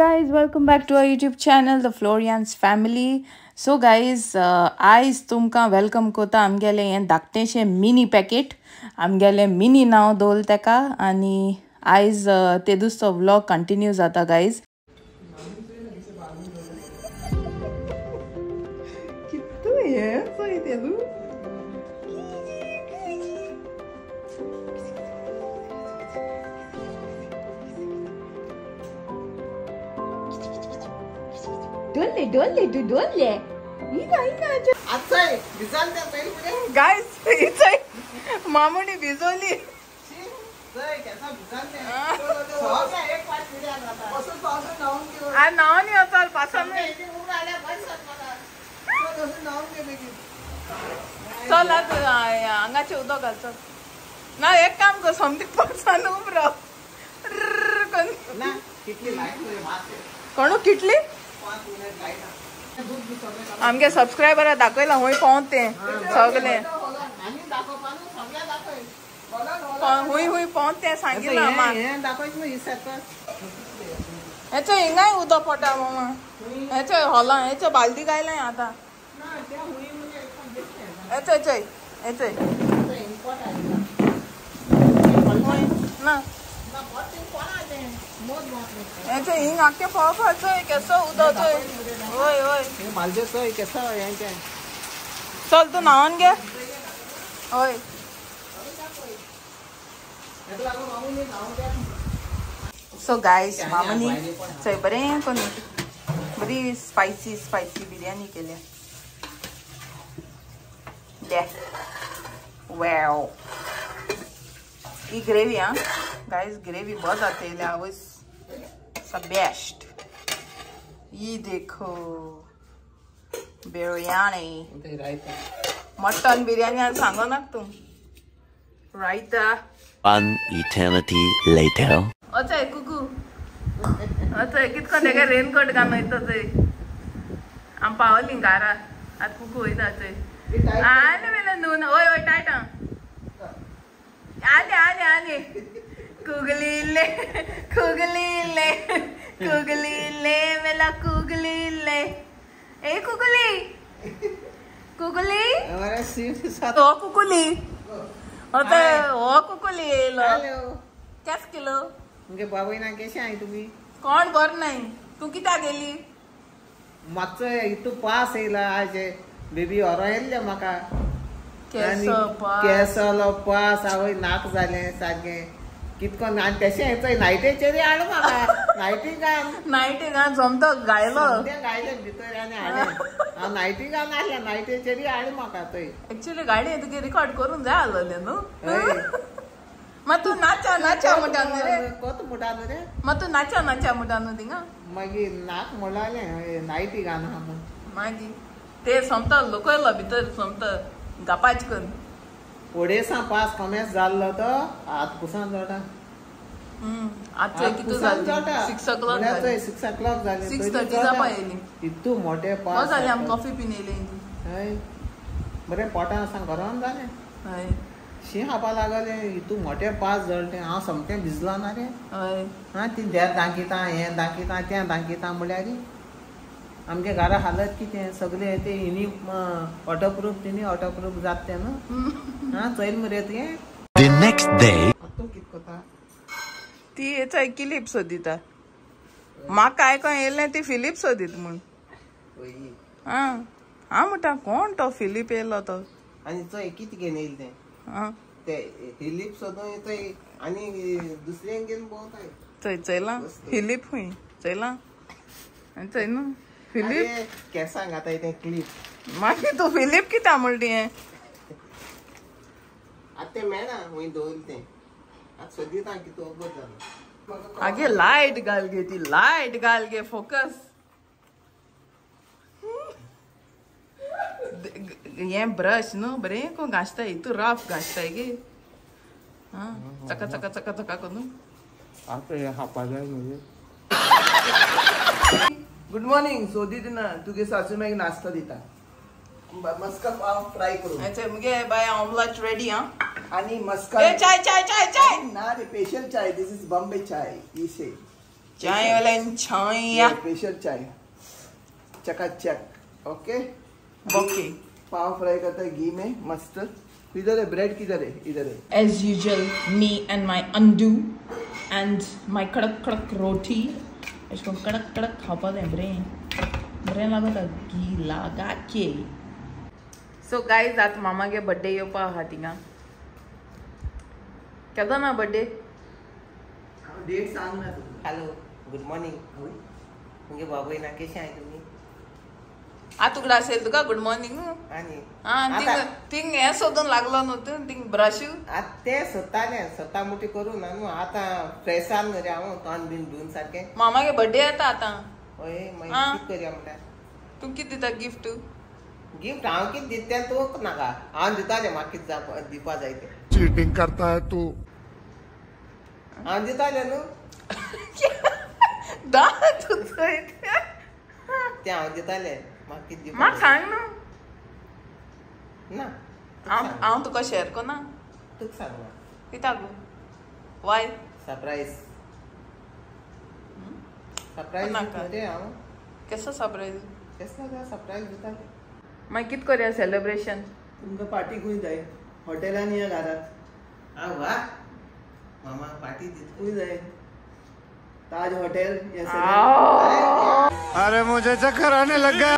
guys, welcome back to our YouTube channel, The Florian's Family. So guys, आयज तुमकां welcome कोता आमगेले हें धाकटेंशें मिनी पॅकेट आमगेले मिनी नांव दवरलें तेका आनी आयज तेदूसचो व्लॉग कंटिन्यू जाता गायज. Dole. Guys, it's मामुनी भिजवली. नाव नाही होता पासून चल अंगाचे उदक घाल चल ना. एक काम कर, समतीक पावसान उब राव. कोण किटली आमगे सब्सक्रायबर दाखयला हूंय पावून ते सगळे हूंय पावून ते सांगितलं हेचो हिंगाय उदक पडटा मामा. हेचो हॉला हेचो बालदी गायलाय आता. हेचो ना हेचो हिंग आख्खे पळोवपाचो केसो उदक होय होय मालदेचो केसो हेंचे. चल तू न्हावून घे. होय सो गायस मामनी चय बरें कोण बरी स्पायसी बिर्याणी केल्या. दे वाव ही ग्रेवी हाँ गाइस ग्रेवी बहुत आते है आवस सब बेस्ट. ये देखो बिरयानी मटन बिरयानी सांगो ना तुम रायता. One eternity later. अच्छा कुकू अच्छा कितको तेगे रेनकोट घालून येता थंय आम पावली घारा आतां कुकू वयता थंय. आले मेले न्हू होय होय टायट आले कुगलीले मेला कुगलीले ए कुगली ओ कुकुली होते ओ कुकुली येलो केस किलो मुगे बाबू ना केशे आहे तुम्ही कोण बर नाही. तू कित्या गेली मागचो इतू पास येयला आज बेबी ओरो येयल्ले म्हाका केसलो पास आवय नाक जाले सारखे कितकोन आनी तेशें येतोय नायटेचेरी हाड म्हाका नायटी गान जमतो गायलो गायले भितर आनी हाडे हांव नायटी गान आहले नायटेचेरी हाड म्हाका थंय. एक्चुअली गाडी तुगे रिकॉर्ड करून जाय आसलोले न्हू. मग तू नाचा म्हणटा न्हू रे कोत म्हणटा न्हू रे मग तू नाचा म्हणटा न्हू थिंगा मागीर नाक म्हणले नायटी गान आहा म्हूण मागीर ते सोमता लोकयलो भितर सोमता गपाच करून ओडेसा पास कमेस जाल्लो तो आत कुसान जोटा आतां कितू जालें 6 o'clock जालें 6 o'clock जालें 6:30 जापा येयली. इतू मोठे पास जालें आम कॉफी पिन येयली हय बरें पोटान आसा गरम जालें हय शी खावपा लागले इतू मोठे पास जळटे हांव सोमतें भिजलो ना रे. हय हा ती देर दाखयता हें दाखयता तें दाखयता म्हळ्यार आमगे घरा हालत कितें सगळे ते हिनी वॉटरप्रूफ तिनी वॉटरप्रूफ जात तें न्हू. हा चोयल मरे तुवें The next day. तूं कित कोता ती हेचो क्लिप सोदिता म्हाका आयकोन येयलें ती फिलीप सोदीत म्हूण. हांव म्हणटा कोण तो फिलीप येयलो तो आनी चोय कितें घेवन येयलें तें ते फिलीप सोदूं येतोय आनी दुसऱ्यांक घेवन भोंवताय चयला फिलीप हूंय चयला आनी चय न्हू फिलीप केंसांक घाताय तें क्लिप मागीर तूं फिलीप कित्या म्हणली हें आतां तें मेळना हूंय दवरलें तें आतां सोदिता कितें अबोध जालो. आगे लायट घाल गे ती लायट घाल गे फोकस हें ब्रश न्हू बरें कोण घासताय हितू रफ घासताय गे. चका करून आतां हें खावपा जाय न्हू. गुड मॉर्निंग सोदी ना तुगे सासू मागीर नाश्ता दिता मस्का पाव फ्राय करून अच्छा मुगे बाय ऑमलेट रेडी हां आणि मस्का ए चाय ना रे special chai this is Bombay chai ये से चाय वाल्यान छाया स्पेशल चाय चकाचक ओके ओके पाव फ्राई करता है घी में मस्त इधर है ब्रेड किधर है इधर है as usual me and my undo and my kadak roti इसको कड़क खापा दे ब्रेन लागता घी लागा के सो गाइज आत मामा गे बर्थडे येवपा आहा थिंगा केदो ना बर्थडे डेट सांग ना तू हॅलो गुड मॉर्निंग म्हणजे बाबू ना कशे आहे तुम्ही आ तुकडा असेल तुका गुड मॉर्निंग आणि हा थिंग हे सोदून लागलो न्हू थिंग ब्रश आता ते स्वतः मोठी करू ना न्हू आता फ्रेशान रे हांव तोंड बीन धुवन सारखे मामा गे बर्थडे येता आता होय मागीर आ. कित करया म्हणटा तू किती दिता गिफ्ट गिफ्ट हांव कित दिता तो नाका हांव दिताले म्हाका कित दिवपा जाय ते चीटिंग करता है तू हांव दिताले न्हू दा तू ते हांव दिताले म्हाका कित दिवपा म्हाका सांग न्हू ना हांव तुका शेअर कोना तुका सांग ना कित्याक वाय सरप्राईज सरप्राईज नाका. रे हांव कसो सरप्राईज कसलो सरप्राईज दिताले मागीर कित करया सेलिब्रेशन तुमका पार्टी खंय जाय हॉटेलान या घरात आ वा मामा पार्टी दिता खंय जाय ताज हॉटेल अरे मुझे चक्कर आने लग गया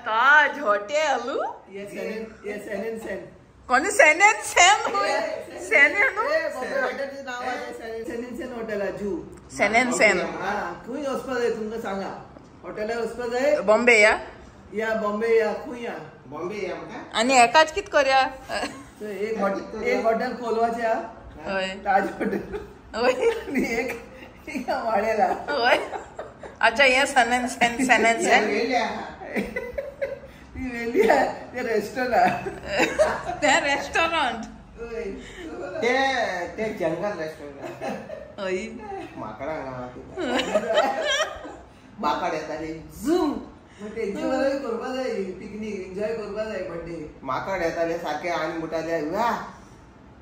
ताज हॉटेल कोणी सेनेन सेन सेनेन हॉटेल जू सेनेन सेन खंय वचपा जाय तुमकां सांगा हॉटेलार वचपा जाय बॉम्बे या बॉम्बे या खंय या बॉम्बे या म्हाका आणि एकाच कित करया एक हॉटेल खोलवाचे हा होय ताज हॉटेल होय आणि एक वाड्याला होय अच्छा ये सेनेन सेन सेनेन सेन ती वेली आहे ते रेस्टॉरंट ते रेस्टॉरंट ते जंगल रेस्टॉरंट होय माकडा माकड येताले झूम तेंचे बरोबर करपा जाय पिकनीक एन्जॉय करपा जाय बर्थडे माकड येताले सारखे आनी मुटाले वाह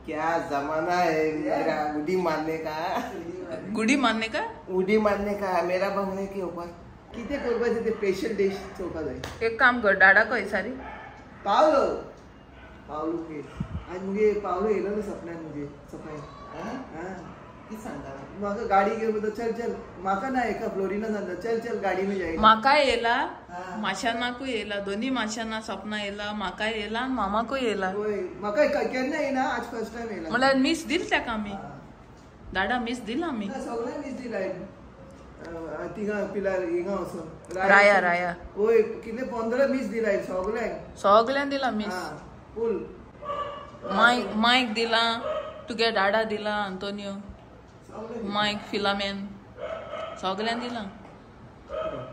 क्या जमाना है मेरा उडी मारने का गुडी मारने का उडी मारने का मेरा बंगले के ऊपर किती करपाचे ते स्पेशल डिश चोवपा जाय एक काम कर डाडा खंय सारी पावलो पावलो के आज मुगे पावलो येयलो ना सपन्यान मुगे सकाळी हा कित सांगता म्हाका गाडी घेवन वयता चल चल म्हाका ना एका फ्लोरिना सांगता चल चल गाडी में जाय म्हाका येला माशांनाकूय येला दोन्ही माशांना सपना येला म्हाका येला आणि मामाकूय येला होय म्हाका केन्ना येना आज फर्स्ट टाइम येयला म्हळ्यार मिस दिल तेका आमी डाडा मिस दिला आमी ना सगळ्यांक मिस दिलाय तिंगा पिलार हिंगा वचून राया होय कितले 15 मिस दिलाय सगळ्यांक सगळ्यांक दिला मिस फुल माईक दिला तुगे डाडा दिला अंतोनियो माईक फिलामेन सगळ्यांक दिला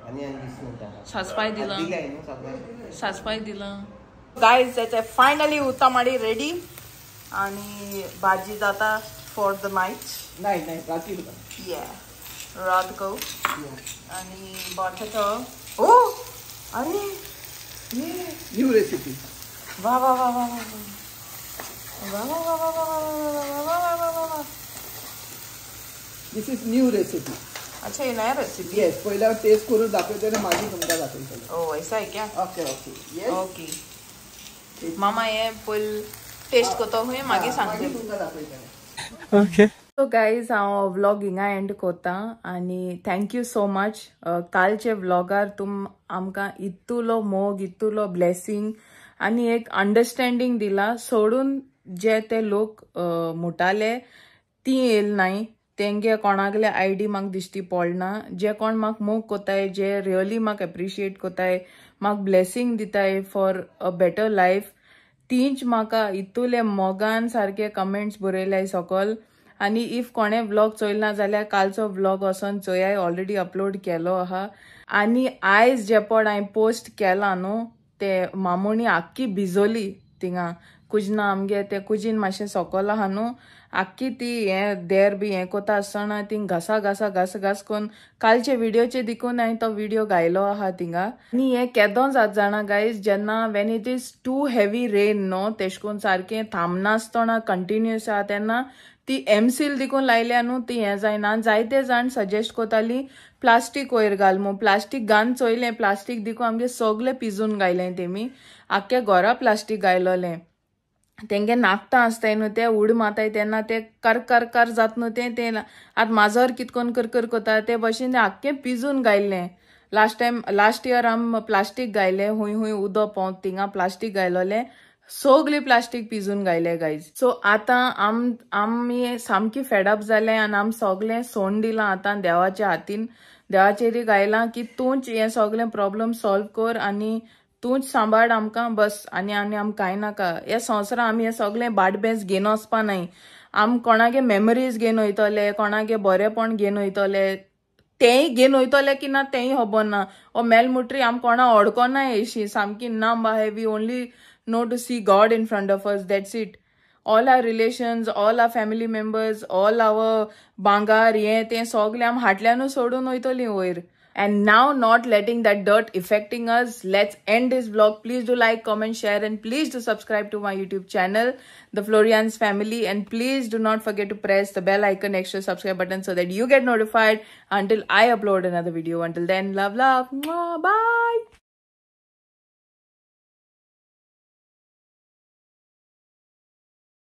आणि दिसता सासपाय दिला दिलाय न्हू सगळ्यांक सासपाय दिला गाइस त्याचे फायनली उतामाडी रेडी आणि भाजी जाता फॉर द नाईट नाही रात्री या रात को आणि बटाटो ओ अरे न्यू रेसिपी वा वा वा वा वा वा वा वा वा वा वा वा दिस इज न्यू रेसिपी अच्छा ये नया रेसिपी येस पहिला टेस्ट करून दाखवते आणि माझी तुमका दाखवते ओ ऐसा है क्या ओके ओके येस ओके मामा ये फुल टेस्ट करतो हुए मागे सांगते तुमका दाखवते ओके सो गाईज हांव व्लॉग हिंगा एंड कोता आनी थँक्यू सो मच कालचे व्लॉगार तुम आमकां इतुलो मोग इतुलो ब्लेसिंग आनी एक अंडरस्टँडींग दिला सोडून जे ते लोक मुटाले ती येल नाय तेंगे कोणाकले आयडी म्हाका दिश्टी पडना जे कोण म्हाका मोग कोताय जे रियली म्हाका एप्रिशिएट कोताय म्हाका ब्लेसिंग दिताय फॉर अ बेटर लायफ तींच म्हाका इतुले मोगान सारखे कमेंट्स बरयल्याय सकल आनी इफ कोणे व्लॉग चोयलना जाल्यार कालचो व्लॉग वचोन चोयाय ऑलरेडी अपलोड केलो आहा आनी आयज जेपड हांवें पोस्ट केला न्हू ते मामोणी आख्खी भिजोली थिंगा कुजना आमगे ते कुजीन मातशें सकल आहा न्हू आख्खी ती हें देर बी हें कोता आसतना थिंग घास कोन कालचे व्हिडिओचे देखून हांवें तो व्हिडिओ घायलो आहा थिंगा आनी हें केदों जात जाणा गायज जेन्ना when it is too heavy rain न्हू तेश कोन सारकें थांबनासतना कंटिन्युअस आहा तेन्ना ती एमसील देखून लायल्या न्हू ती हें जायना जायते जाण सजेस्ट कोताली प्लास्टीक वयर घाल मू प्लास्टीक घान चोयलें प्लास्टीक देखून आमगे सगलें पिजून घायलें तेमी आख्ख्या घरा प्लास्टीक घायलोलें तेंगे नाकटां आसताय न्हू ते उड माताय तेन्ना ते कर जात न्हू ते आतां माजोर कितकोन कर कोता ते भशेन तें आख्खें पिजून घायलें लास्ट इयर आम प्लास्टीक घायलें हूंय उदो पोंत थिंगा प्लास्टीक घायलोलें सगली प्लास्टीक पिजून घायले गायज सो आतां आमी सामकी फेडअप जालें आनी आम सगलें सोडून दिलां आतां देवाच्या हातीन देवाचेर घायलां की तूंच हें सगलें प्रॉब्लम सॉल्व कर आनी तूंच सांबाळ आमकां बस आनी आम कांय नाका हे संवसारां आमी हें सगलें बाटबेस घेवन वचपा नाय आम कोणागे मेमरीज घेवन वयतले कोणागे बरेपण घेवन वयतले तेंय घेवन वयतले की ना तेंय खबर ना ओ मेल मुटरी आम कोणा अडकोना अशी सामकी ना बाहे we only know to see God in front of us, that's it. All our relations, all our family members, all our bangar, te sogle am hatlanu sodun oitoli oir. And now not letting that dirt affecting us, let's end this vlog. Please do like, comment, share and please do subscribe to my YouTube channel, The Florians Family, and please do not forget to press the bell icon next to the subscribe button so that you get notified until I upload another video. Until then, love, bye.